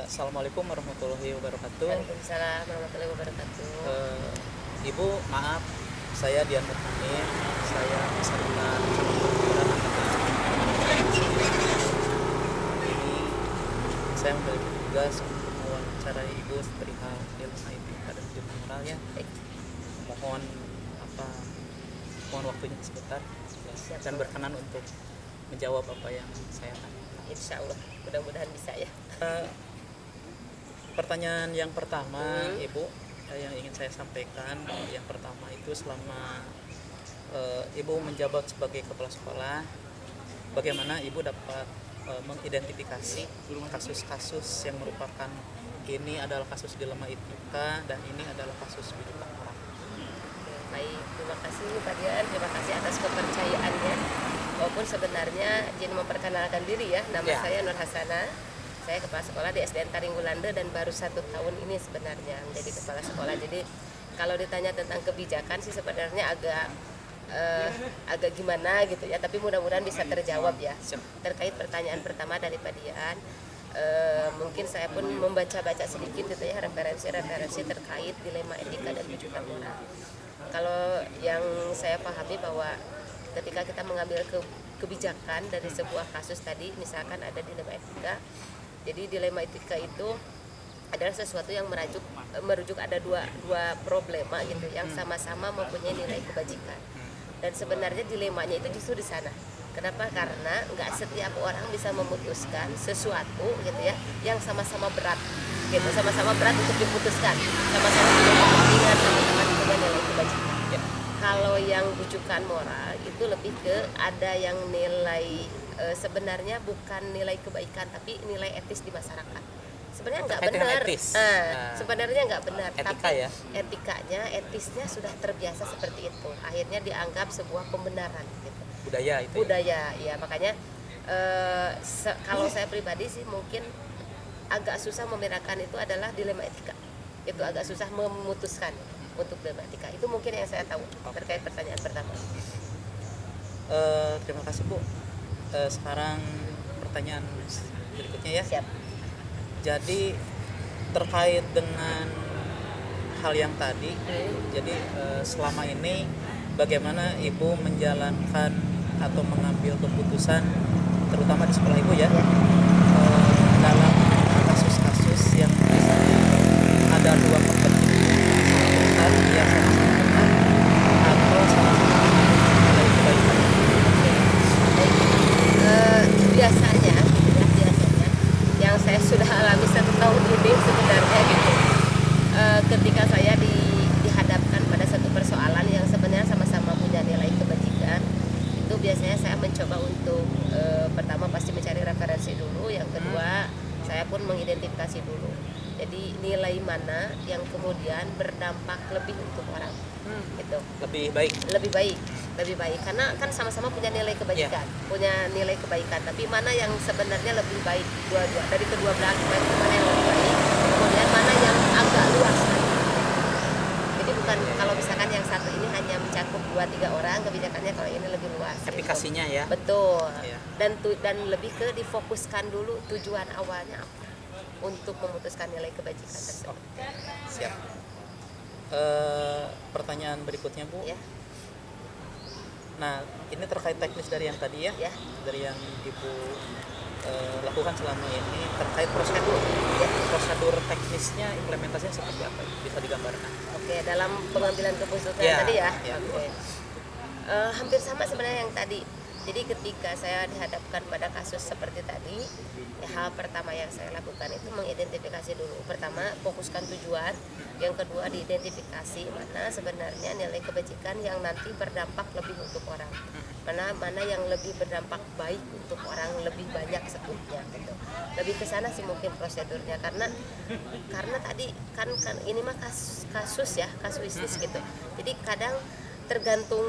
Assalamualaikum warahmatullahi wabarakatuh. Waalaikumsalam warahmatullahi wabarakatuh. Ibu, maaf, saya Dian Mukmin. Saya peserta calon ini. Saya memiliki tugas untuk mewawancarai Ibu perihal ilmu etika dan ilmu moral ya. Mohon waktunya sebentar dan berkenan untuk menjawab apa yang saya tanya. Insya Allah, mudah-mudahan bisa ya. Pertanyaan yang pertama, Ibu, yang ingin saya sampaikan, yang pertama itu selama Ibu menjabat sebagai kepala sekolah, bagaimana Ibu dapat mengidentifikasi kasus-kasus yang merupakan ini adalah kasus dilema etika dan ini adalah kasus bujukan orang. Baik, terima kasih Pak Dian, terima kasih atas kepercayaannya. Walaupun sebenarnya izin memperkenalkan diri ya, nama saya Nur Hasana. Saya kepala sekolah di SDN Taringgulande dan baru 1 tahun ini sebenarnya menjadi kepala sekolah. Jadi kalau ditanya tentang kebijakan sih sebenarnya agak gimana gitu ya, tapi mudah-mudahan bisa terjawab ya. Terkait pertanyaan pertama dari Pak Dian, mungkin saya pun membaca-baca sedikit gitu ya referensi-referensi terkait dilema etika dan bujukan moral. Kalau yang saya pahami bahwa ketika kita mengambil kebijakan dari sebuah kasus tadi, misalkan ada dilema etika. Jadi dilema etika itu adalah sesuatu yang merujuk ada dua problema gitu yang sama-sama mempunyai nilai kebajikan. Dan sebenarnya dilemanya itu justru di sana. Kenapa? Karena nggak setiap orang bisa memutuskan sesuatu gitu ya yang sama-sama berat gitu, sama-sama berat untuk diputuskan, sama-sama punya kepentingan, sama-sama punya nilai kebajikan. Kalau yang bujukan moral itu lebih ke ada yang nilai sebenarnya bukan nilai kebaikan tapi nilai etis di masyarakat. Sebenarnya nggak benar. Sebenarnya nggak benar. Etika tapi ya? etisnya sudah terbiasa seperti itu. Akhirnya dianggap sebuah pembenaran gitu. Budaya itu. Budaya, ya makanya kalau saya pribadi sih mungkin agak susah membedakan itu adalah dilema etika. Itu agak susah memutuskan untuk dilema etika. Itu mungkin yang saya tahu terkait pertanyaan pertama. Terima kasih Bu. Sekarang pertanyaan berikutnya ya. Siap. Jadi terkait dengan hal yang tadi, jadi selama ini bagaimana Ibu menjalankan atau mengambil keputusan terutama di sekolah Ibu ya, dalam kasus-kasus yang misalnya ada dua kepentingan yang sama-sama atau sama-sama nilai kebaikan. Biasanya yang saya sudah alami 1 tahun ini sebenarnya gitu, ketika saya dihadapkan pada satu persoalan yang sebenarnya sama-sama punya nilai kebajikan, itu biasanya saya mencoba untuk pertama pasti mencari referensi dulu, yang kedua saya pun mengidentifikasi dulu. Jadi nilai mana yang kemudian berdampak lebih untuk orang, gitu. Lebih baik Karena kan sama-sama punya nilai kebajikan, punya nilai kebaikan. Tapi mana yang sebenarnya lebih baik dari kedua belah pihak, mana yang lebih baik, kemudian mana yang agak luas lagi. Jadi bukan kalau misalkan yang satu ini hanya mencakup 2-3 orang kebijakannya, kalau ini lebih luas. efikasinya ya. Betul. Ya. Dan lebih ke difokuskan dulu tujuan awalnya apa untuk memutuskan nilai kebajikan tersebut. Siap. Pertanyaan berikutnya Bu. Ya. Nah, ini terkait teknis dari yang tadi ya. Dari yang Ibu lakukan selama ini terkait prosedur. Prosedur teknisnya, implementasinya seperti apa? Bisa digambarkan? Oke, dalam pengambilan keputusan tadi ya. Oke. Hampir sama sebenarnya yang tadi. Jadi ketika saya dihadapkan pada kasus seperti tadi, hal pertama yang saya lakukan itu mengidentifikasi dulu. Pertama, fokuskan tujuan. Yang kedua, diidentifikasi mana sebenarnya nilai kebajikan yang nanti berdampak lebih untuk orang. Mana yang lebih berdampak baik untuk orang lebih banyak sebutnya gitu. Lebih ke sana sih mungkin prosedurnya, karena tadi kan ini mah kasus ya, kasuistis gitu. Jadi kadang tergantung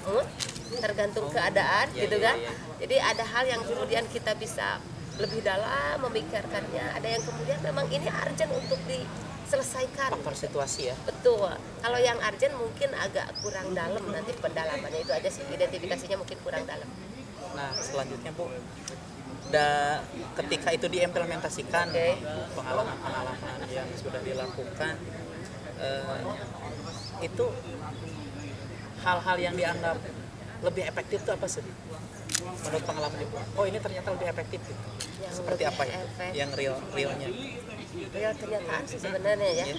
mood, tergantung keadaan gitu kan. Jadi ada hal yang kemudian kita bisa lebih dalam memikirkannya, ada yang kemudian memang ini urgent untuk diselesaikan. Faktor situasi ya. Betul. Kalau yang urgent mungkin agak kurang dalam nanti pendalamannya, itu aja sih, identifikasinya mungkin kurang dalam. Nah, selanjutnya Bu, ketika itu diimplementasikan, Oke. pengalaman-pengalaman yang sudah dilakukan, eh, itu hal-hal yang dianggap lebih efektif itu apa sih menurut pengalaman ibu? Oh, ini ternyata lebih efektif gitu. Yang Seperti lebih apa ya efektif. yang realnya? Real kenyataan sih sebenarnya ya. Ya.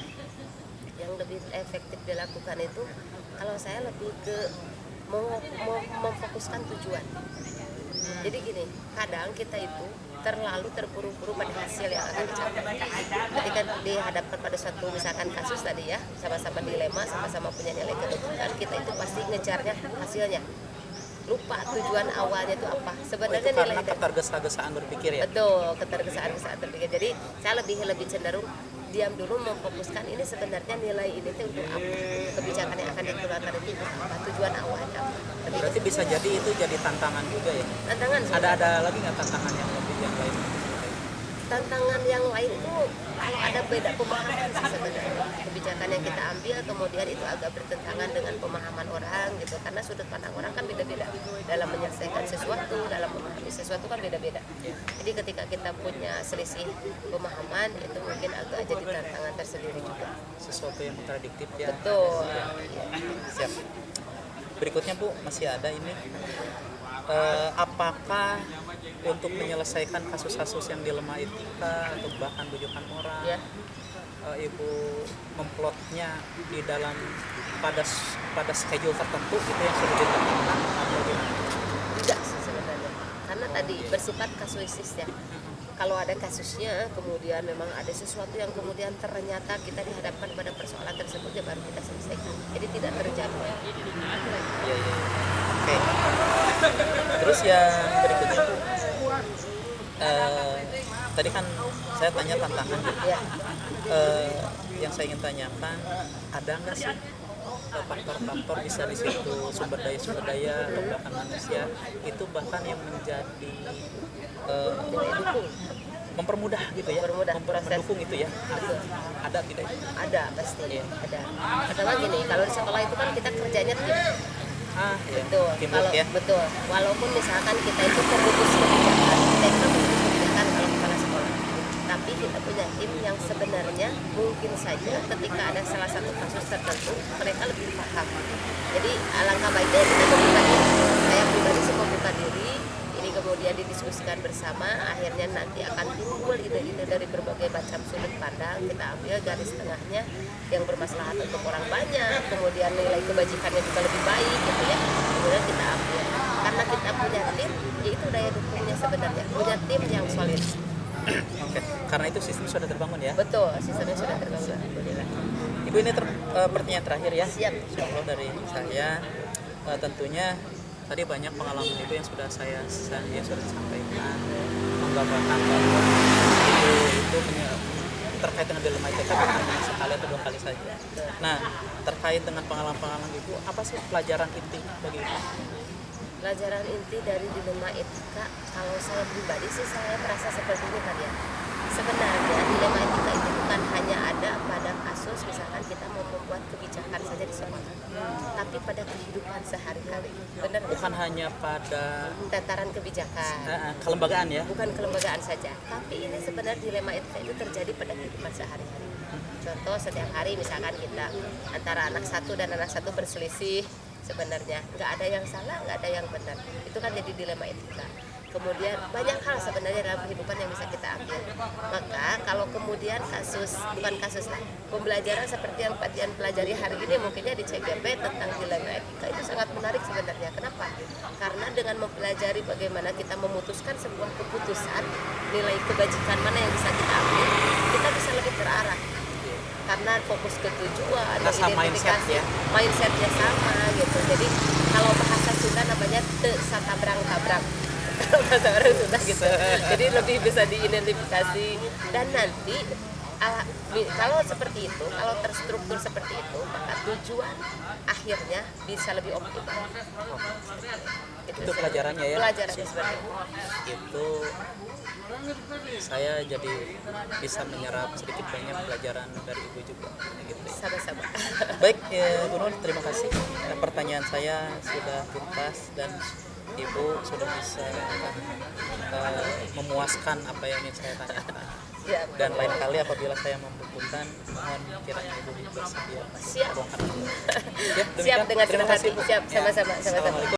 Yang lebih efektif dilakukan itu kalau saya lebih ke memfokuskan tujuan. Jadi gini, kadang kita itu terlalu terburu-buru pada hasil yang akan dicapai. Ketika dihadapkan pada suatu misalkan kasus tadi ya, sama-sama dilema, sama-sama punya nilai kedudukan, kita itu pasti ngejarnya hasilnya. Lupa tujuan awalnya itu apa. Oh, Sebenarnya itu karena nilai ketergesa-gesaan berpikir ya. betul, ketergesaan-gesaan terpikir. Jadi saya lebih cenderung diam dulu memfokuskan ini sebenarnya nilai ini tuh untuk apa, kebijakan yang akan dikeluarkan itu untuk apa, tujuan awalnya apa. Lebih Berarti bisa jadi itu jadi tantangan juga ya. tantangan sih. Ada lagi nggak tantangan yang lebih yang lain? Tantangan yang lain itu kalau ada beda pemahaman sih sebenarnya. Kebijakan yang kita ambil kemudian itu agak bertentangan dengan pemahaman orang gitu, karena sudut pandang orang kan beda-beda dalam menyelesaikan sesuatu, dalam memahami sesuatu kan beda-beda. Jadi ketika kita punya selisih pemahaman itu mungkin agak jadi tantangan tersendiri juga. Sesuatu yang kontradiktif ya. Betul. Siap. Berikutnya Bu, masih ada ini. Apakah untuk menyelesaikan kasus-kasus yang dilema etika atau bahkan bujukan orang, Ya. Ibu memplotnya di dalam pada schedule tertentu itu yang sudah ditentukan atau gimana? Tidak sih sebenarnya, karena tadi bersifat kasuistis ya. Kalau ada kasusnya, kemudian memang ada sesuatu yang kemudian ternyata kita dihadapkan pada persoalan tersebut ya baru kita selesaikan. Jadi tidak terjadi. Iya. Oke. Terus yang berikutnya Bu, tadi kan saya tanya tantangan gitu. Ya, Yang saya ingin tanyakan, ada nggak sih faktor-faktor bisa di situ sumber daya atau bahkan manusia itu bahkan yang menjadi nilai dukung. mempermudah gitu ya, Mempermudah proses. mendukung itu ya, Betul. ada tidak? Ada pasti. Iya. Ada. Pertama gini, kalau di sekolah itu kan kita kerjanya tim. Ya, Betul. teamwork Kalau ya. betul. Walaupun misalkan kita itu perumus kebijakan, kita itu kan perumus kebijakan kalau kepala sekolah. Tapi kita punya tim yang sebenarnya mungkin saja ketika ada salah satu kasus tertentu mereka lebih paham. Jadi alangkah baiknya kita membuka diri. Saya pribadi sih membuka diri. Ini kemudian didiskusikan bersama. Akhirnya nanti akan timbul ide-ide dari berbagai macam sudut pandang. Kita ambil garis tengahnya yang bermaslahat untuk orang banyak. Kemudian nilai kebajikannya juga lebih baik gitu ya. Kemudian kita ambil. Karena kita punya tim, yaitu daya dukungnya sebenarnya. Punya tim yang solid. Oke, karena itu sistem sudah terbangun ya. Betul, sistemnya sudah terbangun. Alhamdulillah. Ibu, ini pertanyaan terakhir ya. Siap. Insya Allah dari saya. Tentunya tadi banyak pengalaman Ibu yang sudah saya sudah sampaikan, menggambarkan bahwa itu terkait dengan dilema etika bukan hanya sekali atau dua kali saja. Nah, terkait dengan pengalaman-pengalaman Ibu, apa sih pelajaran inti bagi Ibu? Pelajaran inti dari dilema etika, kalau saya pribadi sih saya merasa seperti ini kan ya. Sebenarnya dilema etika itu bukan hanya ada pada kasus misalkan kita mau membuat kebijakan saja di sekolah, tapi pada kehidupan sehari-hari. Benar nggak? Bukan hanya pada Tataran kebijakan, kelembagaan ya. bukan kelembagaan saja, tapi ini sebenarnya dilema etika itu terjadi pada kehidupan sehari-hari. Contoh setiap hari misalkan kita antara anak satu dan anak satu berselisih, sebenarnya nggak ada yang salah, nggak ada yang benar. Itu kan jadi dilema etika. Kemudian banyak hal sebenarnya dalam kehidupan yang bisa kita ambil. Maka kalau kemudian bukan kasus lah, pembelajaran seperti yang Patian pelajari hari ini mungkinnya di CGP tentang dilema etika itu sangat menarik sebenarnya. Kenapa? Karena dengan mempelajari bagaimana kita memutuskan sebuah keputusan, nilai kebajikan mana yang bisa kita ambil, kita bisa lebih terarah. Karena fokus ke tujuan, Rasa identifikasi, mindsetnya sama gitu. Jadi kalau bahasa Sunda namanya satabrang-tabrang. Bahasa orang Sunda gitu. Jadi lebih bisa diidentifikasi dan nanti kalau seperti itu, kalau terstruktur seperti itu, maka tujuan akhirnya bisa lebih optimal. Itu pelajarannya ya. Pelajarannya seperti itu. Itu saya jadi bisa menyerap sedikit banyak pelajaran dari Ibu juga gitu. Sama-sama. Baik, Bu Nur, terima kasih. Pertanyaan saya sudah tuntas dan Ibu sudah bisa memuaskan apa yang ingin saya tanyakan. Ya, Dan lain kali apabila saya membutuhkan, mohon kiranya Ibu bersedia Siap. meluangkan waktu. Ya, siap demikian. dengan Terima senang kasih, hati. Bu. Siap, Ya. sama-sama. Assalamualaikum.